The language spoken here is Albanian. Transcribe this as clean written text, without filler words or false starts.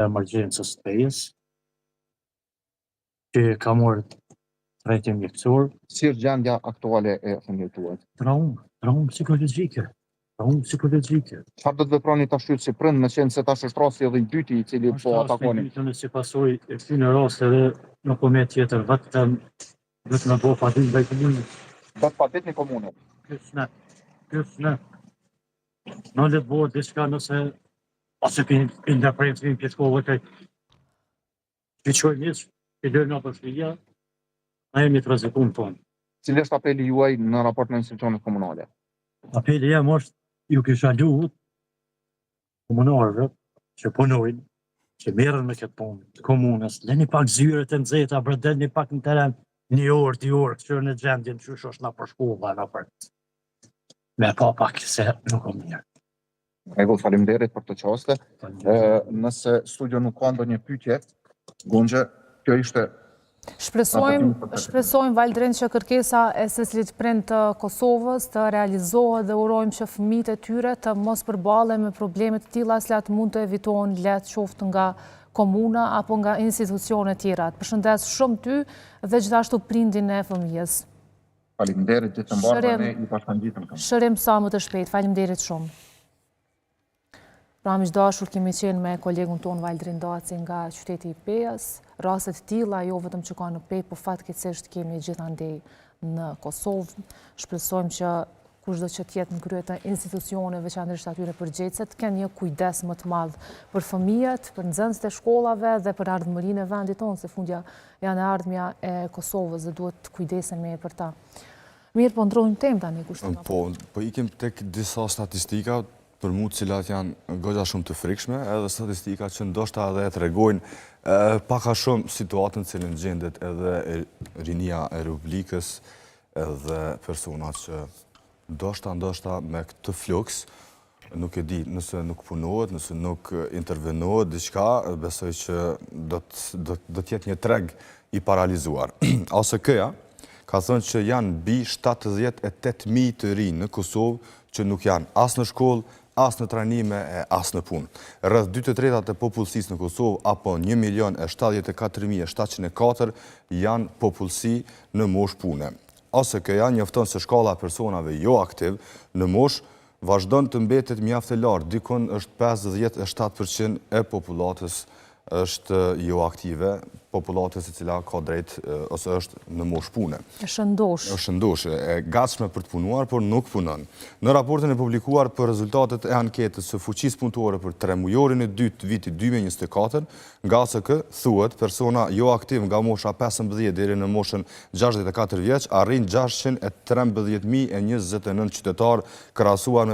emergjencës të fejës, që ka morë trajtim mjekësor. Si është gjendja aktuale e fëmijës tuaj? Traumë psikologjike. Çfarë do të veproni tash ju si prind, me qenë se tash është rasti edhe i dyti i cili po atakoni? Është si pasojë e këtyre rasteve, nuk po me tjetër, vetëm me bo padit ndaj komunës. Vetë padit një komunë? Kësë. Në le të bëhet diçka nëse ose për ndërprejtërin pjetkove të qoj njës, që dërë në përshqia, na jemi të rrezikun tonë. Cili është apeli juaj në raport me institucionet komunale? Apeli jam është ju kisha luhet komunarëve që punojnë, që merren me këtë punë të komunës, leni pak zyret e nxehta, delni pak në teren, një orë, 2 orë, që në gjendjen që është na për shkolla, na për me pa pak se nuk o mirë. Rregull, faleminderit për të qaste. Nëse studio nuk ka ndonjë pyetje, Gonxhe, kjo ishte. Shpresojmë Valdrin që kërkesa e secilit prind të Kosovës të realizohet dhe urojmë që fëmijët e tyre të mos përballen me probleme të tilla që mund të evitohen lehtë qoftë nga komuna apo nga institucione tjera. Përshëndes shumë ty dhe gjithashtu prindin e fëmijës. Faleminderit, gjithë të mbarë, ne i bashkangjitëm. Shërim sa më të shpejt. Faleminderit shumë. Pra miqdashur, kemi qenë me kolegun tonë Valdrin Daci nga qyteti i Pejës. Rastet tilla jo vetëm që ka në Pejë, po fatkeqësisht kemi gjithandej në Kosovë. Shpresojmë që kushdo që tjetë në krye të institucioneve, veçanërisht atyre përgjegjëse, të kenë një kujdes më të madh për fëmijët, për nxënësit e shkollave dhe për ardhmërinë e vendit tonë, se fundja janë ardhmja e Kosovës dhe duhet të kujdesemi për ta. Mirë, po ndrojmë temë tani kushtet. Po ikim tek disa statistika për mu cilat janë goxha shumë të frikshme, edhe statistika që ndoshta edhe e tregojnë paka shumë situatën cilën gjendet edhe rinia e Republikës edhe personat që ndoshta me këtë fluks, nuk e di, nëse nuk punohet, nëse nuk intervenohet diçka, besoj që do t'jetë një treg i paralizuar. ASK-ja ka thënë që janë mbi 78.000 të rinj në Kosovë që nuk janë as në shkollë, as në trajnime e as në punë. Rreth 2/3 e popullsisë në Kosovë, apo 1.074.704 janë popullsi në moshë pune. ASK-ja njofton se shkalla e personave jo aktiv në moshë vazhdon të mbetet mjaft e lartë, dikon është 57% e popullatës është jo aktive, popullatës e cila ka drejt ose është në moshë pune. Është shëndosh, e gatshme për të punuar, por nuk punon. Në raportin e publikuar për rezultatet e anketës së fuqisë punëtore për 3 mujorin e 2 të vitit 2024, nga ASK thuhet persona jo aktiv nga mosha 15 deri në moshën 64 vjeç arrin 613.029 qytetar krahasuar me